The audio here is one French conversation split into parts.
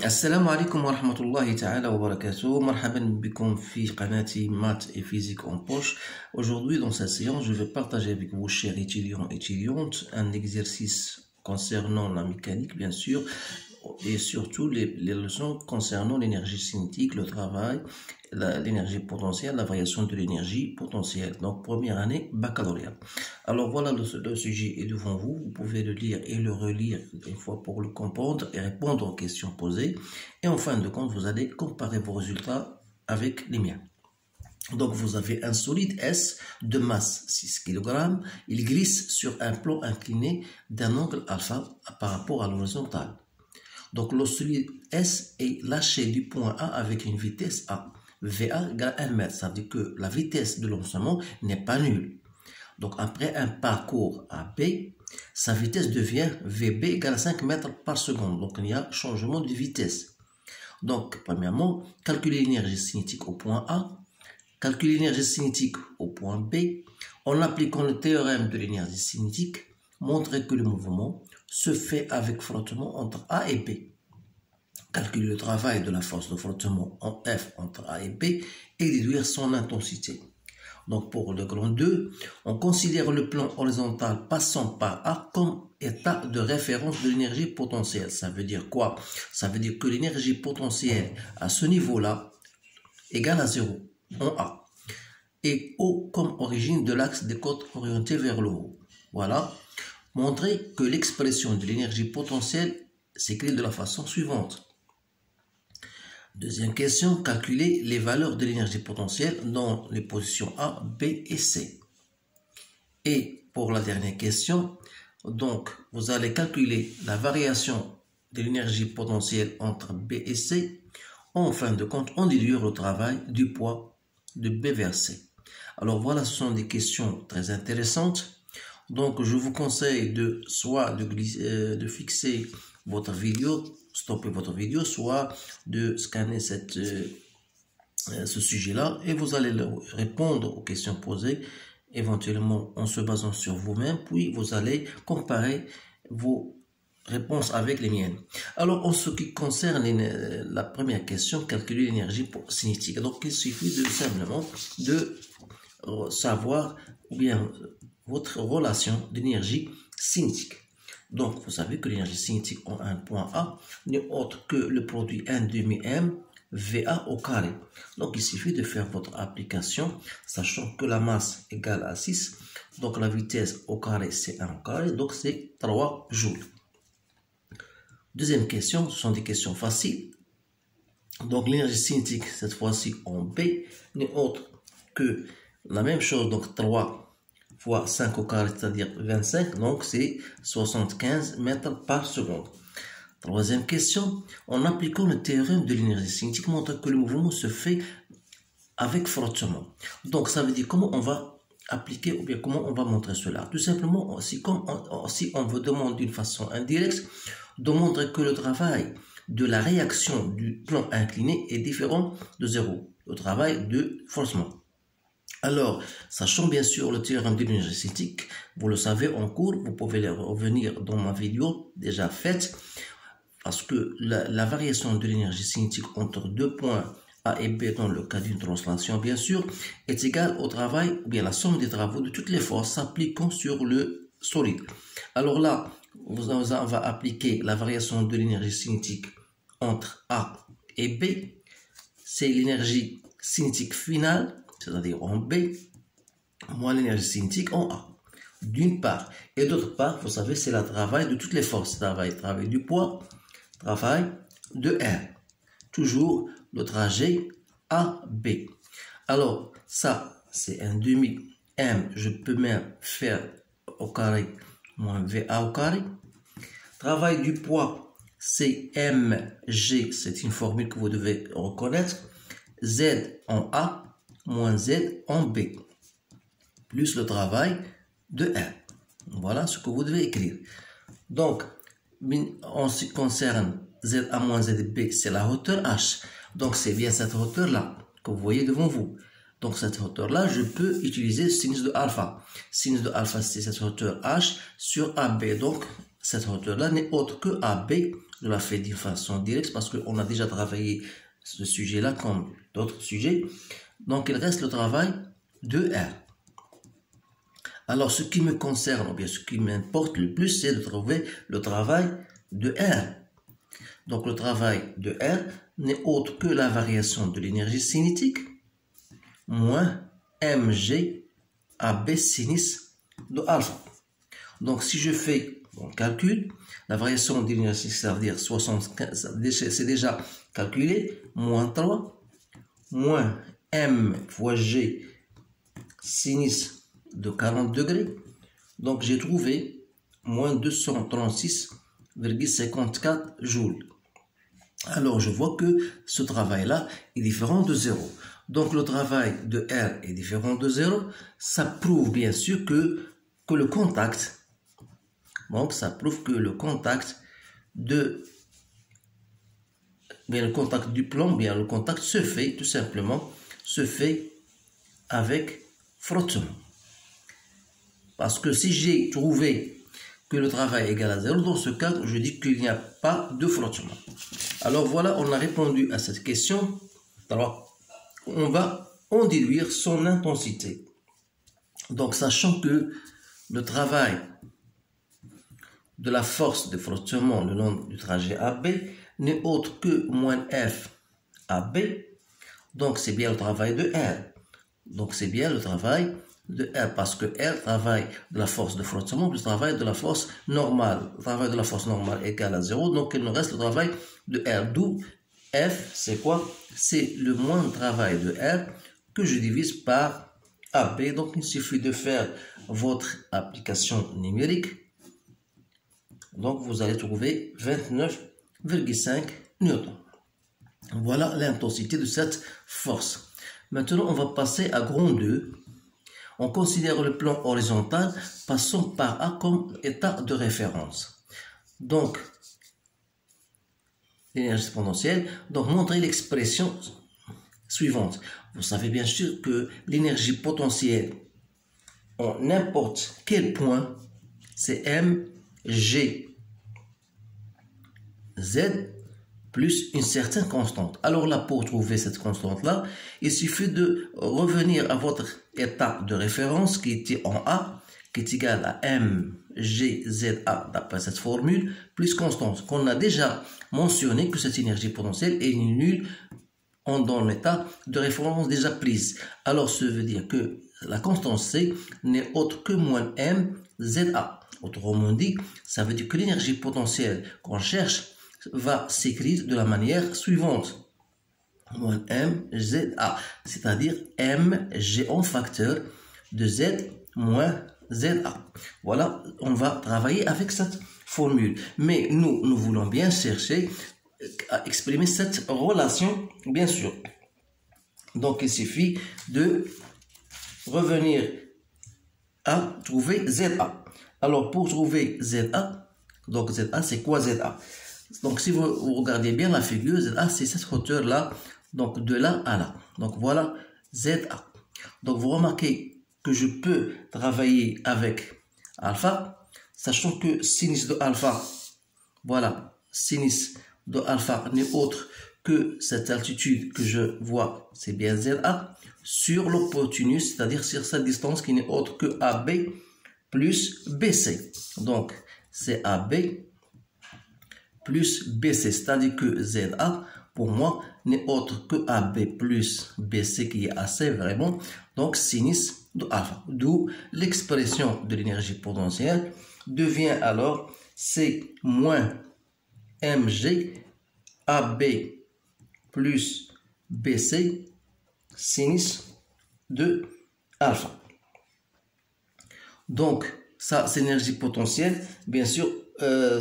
السلام عليكم ورحمة الله تعالى وبركاته. مرحبا بكم في قناتي Maths et Physique en poche. Aujourd'hui dans cette séance, je vais partager avec vous, chers étudiants et étudiantes, un exercice concernant la mécanique bien sûr, et surtout les leçons concernant l'énergie cinétique, le travail, l'énergie potentielle, la variation de l'énergie potentielle. Donc première année baccalauréat. Alors voilà, le sujet est devant vous. Vous pouvez le lire et le relire une fois pour le comprendre et répondre aux questions posées. Et en fin de compte, vous allez comparer vos résultats avec les miens. Donc vous avez un solide S de masse 6 kg. Il glisse sur un plan incliné d'un angle alpha par rapport à l'horizontale. Donc le solide S est lâché du point A avec une vitesse A. VA égale 1 mètre. Ça veut dire que la vitesse de lancement n'est pas nulle. Donc après un parcours AB, sa vitesse devient VB égale 5 mètres par seconde. Donc il y a changement de vitesse. Donc premièrement, calculer l'énergie cinétique au point A, calculer l'énergie cinétique au point B, en appliquant le théorème de l'énergie cinétique, montrer que le mouvement se fait avec frottement entre A et B. Calculer le travail de la force de frottement en F entre A et B et déduire son intensité. Donc pour le grand 2, on considère le plan horizontal passant par A comme état de référence de l'énergie potentielle. Ça veut dire quoi? Ça veut dire que l'énergie potentielle à ce niveau-là égale à 0 en A. Et O comme origine de l'axe des côtes orientées vers le haut. Voilà. Montrer que l'expression de l'énergie potentielle s'écrit de la façon suivante. Deuxième question, calculer les valeurs de l'énergie potentielle dans les positions A, B et C. Et pour la dernière question, donc vous allez calculer la variation de l'énergie potentielle entre B et C. En fin de compte, on déduire le travail du poids de B vers C. Alors voilà, ce sont des questions très intéressantes. Donc je vous conseille de de fixer votre vidéo, stopper votre vidéo, soit de scanner ce sujet-là et vous allez répondre aux questions posées, éventuellement en se basant sur vous-même, puis vous allez comparer vos réponses avec les miennes. Alors en ce qui concerne la première question, calculer l'énergie cinétique. Donc il suffit simplement de savoir ou bien votre relation d'énergie cinétique. Donc, vous savez que l'énergie cinétique en un point A n'est autre que le produit 1 demi m VA au carré. Donc, il suffit de faire votre application, sachant que la masse égale à 6. Donc, la vitesse au carré, c'est 1 au carré. Donc, c'est 3 joules. Deuxième question, ce sont des questions faciles. Donc, l'énergie cinétique, cette fois-ci en B, n'est autre que la même chose. Donc, 3 fois 5 au carré, c'est-à-dire 25, donc c'est 75 mètres par seconde. Troisième question, en appliquant le théorème de l'énergie cinétique, montre que le mouvement se fait avec frottement. Donc ça veut dire comment on va appliquer ou bien comment on va montrer cela. Tout simplement, si on veut demander d'une façon indirecte, de montrer que le travail de la réaction du plan incliné est différent de 0, le travail de forcement. Alors, sachant bien sûr le théorème de l'énergie cinétique, vous le savez en cours, vous pouvez revenir dans ma vidéo déjà faite, parce que la variation de l'énergie cinétique entre deux points A et B dans le cas d'une translation bien sûr, est égale au travail, ou bien la somme des travaux de toutes les forces s'appliquant sur le solide. Alors là, on va appliquer la variation de l'énergie cinétique entre A et B, c'est l'énergie cinétique finale, c'est-à-dire en B, moins l'énergie cinétique en A, d'une part. Et d'autre part, vous savez, c'est le travail de toutes les forces. Travail du poids, travail de R. Toujours le trajet AB. Alors, ça, c'est un demi-M. Je peux même faire au carré moins VA au carré. Travail du poids, c'est MG. C'est une formule que vous devez reconnaître. Z en A moins Z en B, plus le travail de R. Voilà ce que vous devez écrire. Donc, en ce qui concerne ZA moins ZB, c'est la hauteur H. Donc, c'est bien cette hauteur-là que vous voyez devant vous. Donc, cette hauteur-là, je peux utiliser sinus de alpha. Sinus de alpha, c'est cette hauteur H sur AB. Donc, cette hauteur-là n'est autre que AB. Je la fais d'une façon directe parce qu'on a déjà travaillé ce sujet-là comme d'autres sujets. Donc, il reste le travail de R. Alors, ce qui me concerne, ou bien ce qui m'importe le plus, c'est de trouver le travail de R. Donc, le travail de R n'est autre que la variation de l'énergie cinétique moins mg AB sinus de alpha. Donc, si je fais mon calcul, la variation de l'énergie, ça veut dire 75, c'est déjà calculé, moins 3, moins m fois g sinus de 40 degrés. Donc, j'ai trouvé moins 236,54 joules. Alors, je vois que ce travail-là est différent de 0. Donc, le travail de R est différent de 0. Ça prouve bien sûr que le contact, donc ça prouve que le contact du plomb, bien le contact se fait tout simplement, avec frottement. Parce que si j'ai trouvé que le travail est égal à 0, dans ce cas, je dis qu'il n'y a pas de frottement. Alors voilà, on a répondu à cette question. Alors, on va en déduire son intensité. Donc, sachant que le travail de la force de frottement le long du trajet AB n'est autre que moins F AB, donc c'est bien le travail de R. Donc, c'est bien le travail de R, parce que R travaille de la force de frottement plus le travail de la force normale. Le travail de la force normale est égal à 0, donc il nous reste le travail de R, d'où F, c'est quoi? C'est le moindre travail de R que je divise par AB. Donc, il suffit de faire votre application numérique. Donc, vous allez trouver 29,5 newtons. Voilà l'intensité de cette force. Maintenant, on va passer à grand 2. On considère le plan horizontal, passons par A comme état de référence. Donc, l'énergie potentielle, donc montrer l'expression suivante. Vous savez bien sûr que l'énergie potentielle en n'importe quel point, c'est mg z plus une certaine constante. Alors là, pour trouver cette constante-là, il suffit de revenir à votre état de référence qui était en A, qui est égal à mgza d'après cette formule, plus constante, qu'on a déjà mentionné que cette énergie potentielle est nulle dans l'état de référence déjà prise. Alors, ça veut dire que la constante C n'est autre que moins mza. Autrement dit, ça veut dire que l'énergie potentielle qu'on cherche va s'écrire de la manière suivante. Moins mza, c'est-à-dire mg en facteur de z moins za. Voilà, on va travailler avec cette formule. Mais nous voulons bien chercher à exprimer cette relation, bien sûr. Donc, il suffit de revenir à trouver za. Alors, pour trouver za, donc za, c'est quoi za? Donc, si vous regardez bien la figure, za, c'est cette hauteur-là, donc de là à là. Donc, voilà za. Donc, vous remarquez que je peux travailler avec alpha, sachant que sinus de alpha, voilà, sinus de alpha n'est autre que cette altitude que je vois, c'est bien ZA, sur l'hypoténuse, c'est-à-dire sur cette distance qui n'est autre que AB plus BC. Donc, c'est AB plus BC, c'est-à-dire que ZA, pour moi, n'est autre que AB plus BC qui est assez vraiment, donc sinus de alpha. D'où l'expression de l'énergie potentielle devient alors C moins mg AB plus BC sinus de alpha. Donc, ça, c'est l'énergie potentielle. Bien sûr,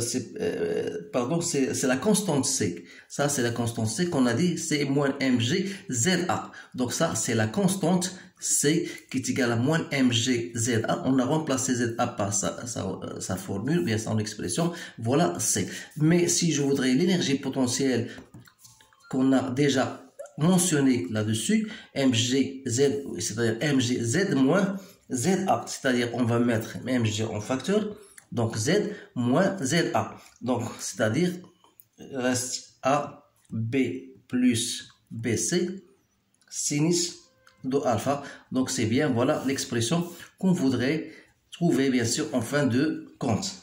c'est la constante C. Ça, c'est la constante C qu'on a dit, c'est moins mg za. Donc, ça, c'est la constante C qui est égale à moins mg za. On a remplacé za par sa formule, bien son expression. Voilà C. Mais si je voudrais l'énergie potentielle qu'on a déjà mentionné là-dessus, mg z, c'est-à-dire mg z moins za, c'est-à-dire on va mettre mg en facteur, Donc Z moins ZA. Donc, c'est-à-dire, reste AB plus BC sinus de alpha. Donc, c'est bien, voilà l'expression qu'on voudrait trouver, bien sûr, en fin de compte.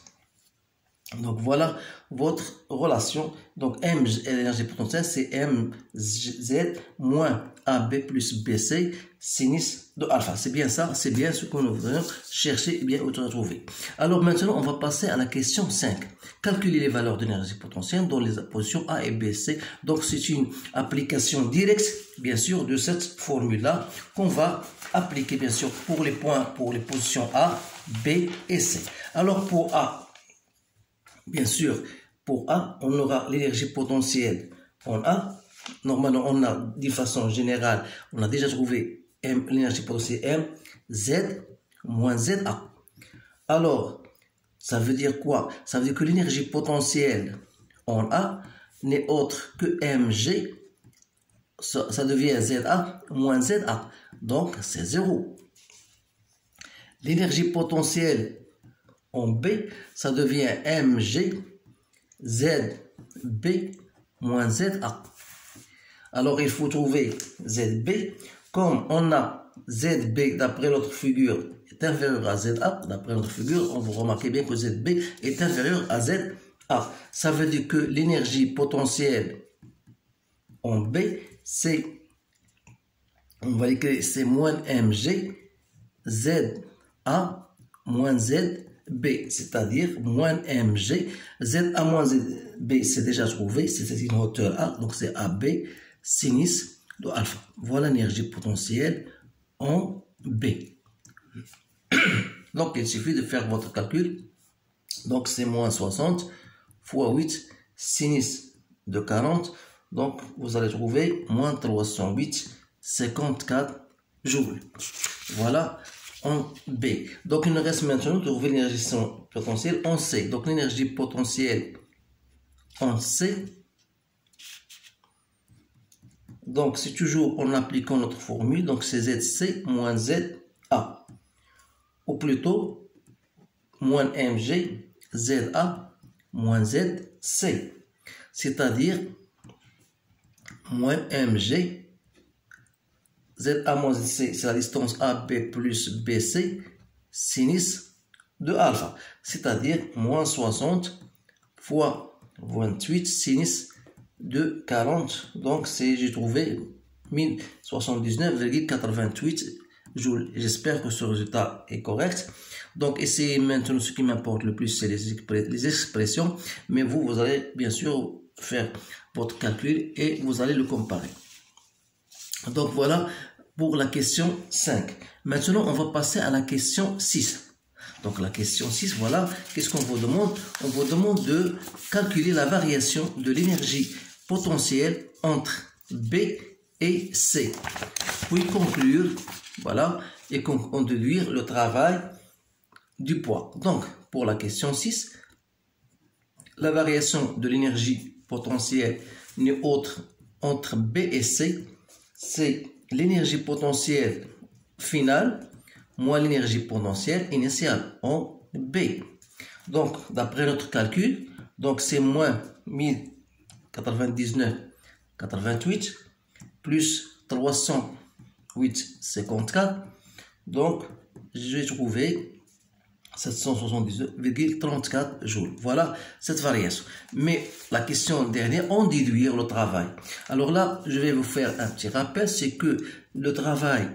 Donc, voilà votre relation. Donc, M, l'énergie potentielle, c'est MZ moins AB plus BC sinus de alpha. C'est bien ça, c'est bien ce que nous voudrions chercher et bien retrouver. Alors, maintenant, on va passer à la question 5. Calculer les valeurs d'énergie potentielle dans les positions A et B, C. Donc, c'est une application directe, bien sûr, de cette formule-là qu'on va appliquer, bien sûr, pour les points, pour les positions A, B et C. Alors, pour A, bien sûr, pour A, on aura l'énergie potentielle en A. Normalement, on a, d'une façon générale, on a déjà trouvé l'énergie potentielle M, Z moins ZA. Alors, ça veut dire quoi? Ça veut dire que l'énergie potentielle en A n'est autre que mg, ça devient ZA moins ZA. Donc, c'est 0. L'énergie potentielle en B, ça devient mg ZB moins ZA. Alors, il faut trouver ZB. Comme on a ZB d'après notre figure est inférieur à ZA, d'après notre figure, on vous remarquez bien que ZB est inférieur à ZA. Ça veut dire que l'énergie potentielle en B, c'est, on va écrire, c'est moins mg ZA moins ZB, c'est-à-dire moins mg. ZA moins ZB, c'est déjà trouvé, c'est une hauteur A, donc c'est AB sinus de alpha. Voilà l'énergie potentielle en B. Donc, il suffit de faire votre calcul. Donc, c'est moins 60 fois 8 sinus de 40. Donc, vous allez trouver moins 308, 54 joules. Voilà en B. Donc, il nous reste maintenant de trouver l'énergie potentielle en C. Donc, l'énergie potentielle en C. Donc, c'est toujours en appliquant notre formule. Donc, c'est ZC moins ZA. Ou plutôt, moins mg ZA moins ZC. C'est-à-dire, moins mg ZA moins ZC, c'est la distance AB plus BC sinus de alpha. C'est-à-dire, moins 60 fois 28 sinus de 40. Donc, j'ai trouvé 1079,88 joules. J'espère que ce résultat est correct. Donc, essayez maintenant, ce qui m'importe le plus, c'est les expressions. Mais vous allez bien sûr faire votre calcul et vous allez le comparer. Donc, voilà pour la question 5. Maintenant, on va passer à la question 6. Donc, la question 6, voilà, qu'est-ce qu'on vous demande? On vous demande de calculer la variation de l'énergie potentielle entre B et C. Puis conclure, voilà, et en déduire le travail du poids. Donc, pour la question 6, la variation de l'énergie potentielle n'est autre entre B et C, c'est l'énergie potentielle finale moins l'énergie potentielle initiale en B. Donc, d'après notre calcul, donc c'est moins 1099,88 plus 308,54. Donc, je vais trouver 779,34 joules. Voilà cette variation. Mais la question dernière, on déduire le travail. Alors là, je vais vous faire un petit rappel, c'est que le travail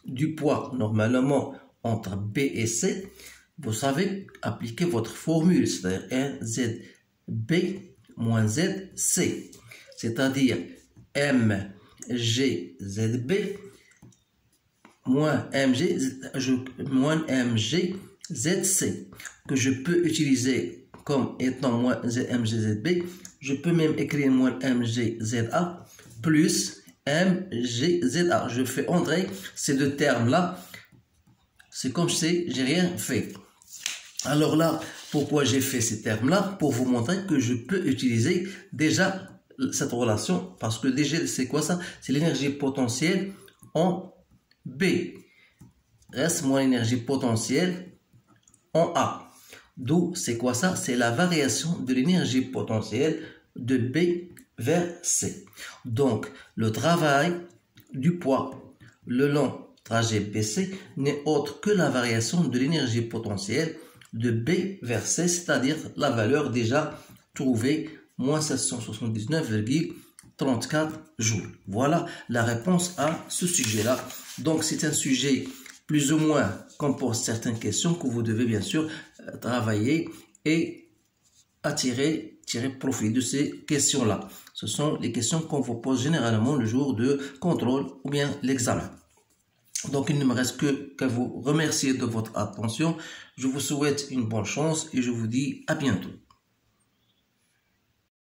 du poids, normalement, entre B et C, vous savez appliquer votre formule, c'est-à-dire ZB moins ZC, c'est-à-dire MGZB moins MGZC, que je peux utiliser comme étant moins MGZB. Je peux même écrire moins MGZA plus MGZA. Je fais entrer ces deux termes-là. C'est comme si j'ai rien fait. Alors là, pourquoi j'ai fait ces termes-là? Pour vous montrer que je peux utiliser déjà cette relation. Parce que déjà, c'est quoi ça? C'est l'énergie potentielle en B. Reste moins l'énergie potentielle en A. D'où, c'est quoi ça? C'est la variation de l'énergie potentielle de B vers C. Donc, le travail du poids le long trajet BC n'est autre que la variation de l'énergie potentielle de B vers C, c'est-à-dire la valeur déjà trouvée, moins 779,34 joules. Voilà la réponse à ce sujet-là. Donc, c'est un sujet plus ou moins comporte certaines questions que vous devez bien sûr travailler et tirer profit de ces questions-là. Ce sont les questions qu'on vous pose généralement le jour de contrôle ou bien l'examen. Donc, il ne me reste qu'à vous remercier de votre attention. Je vous souhaite une bonne chance et je vous dis à bientôt.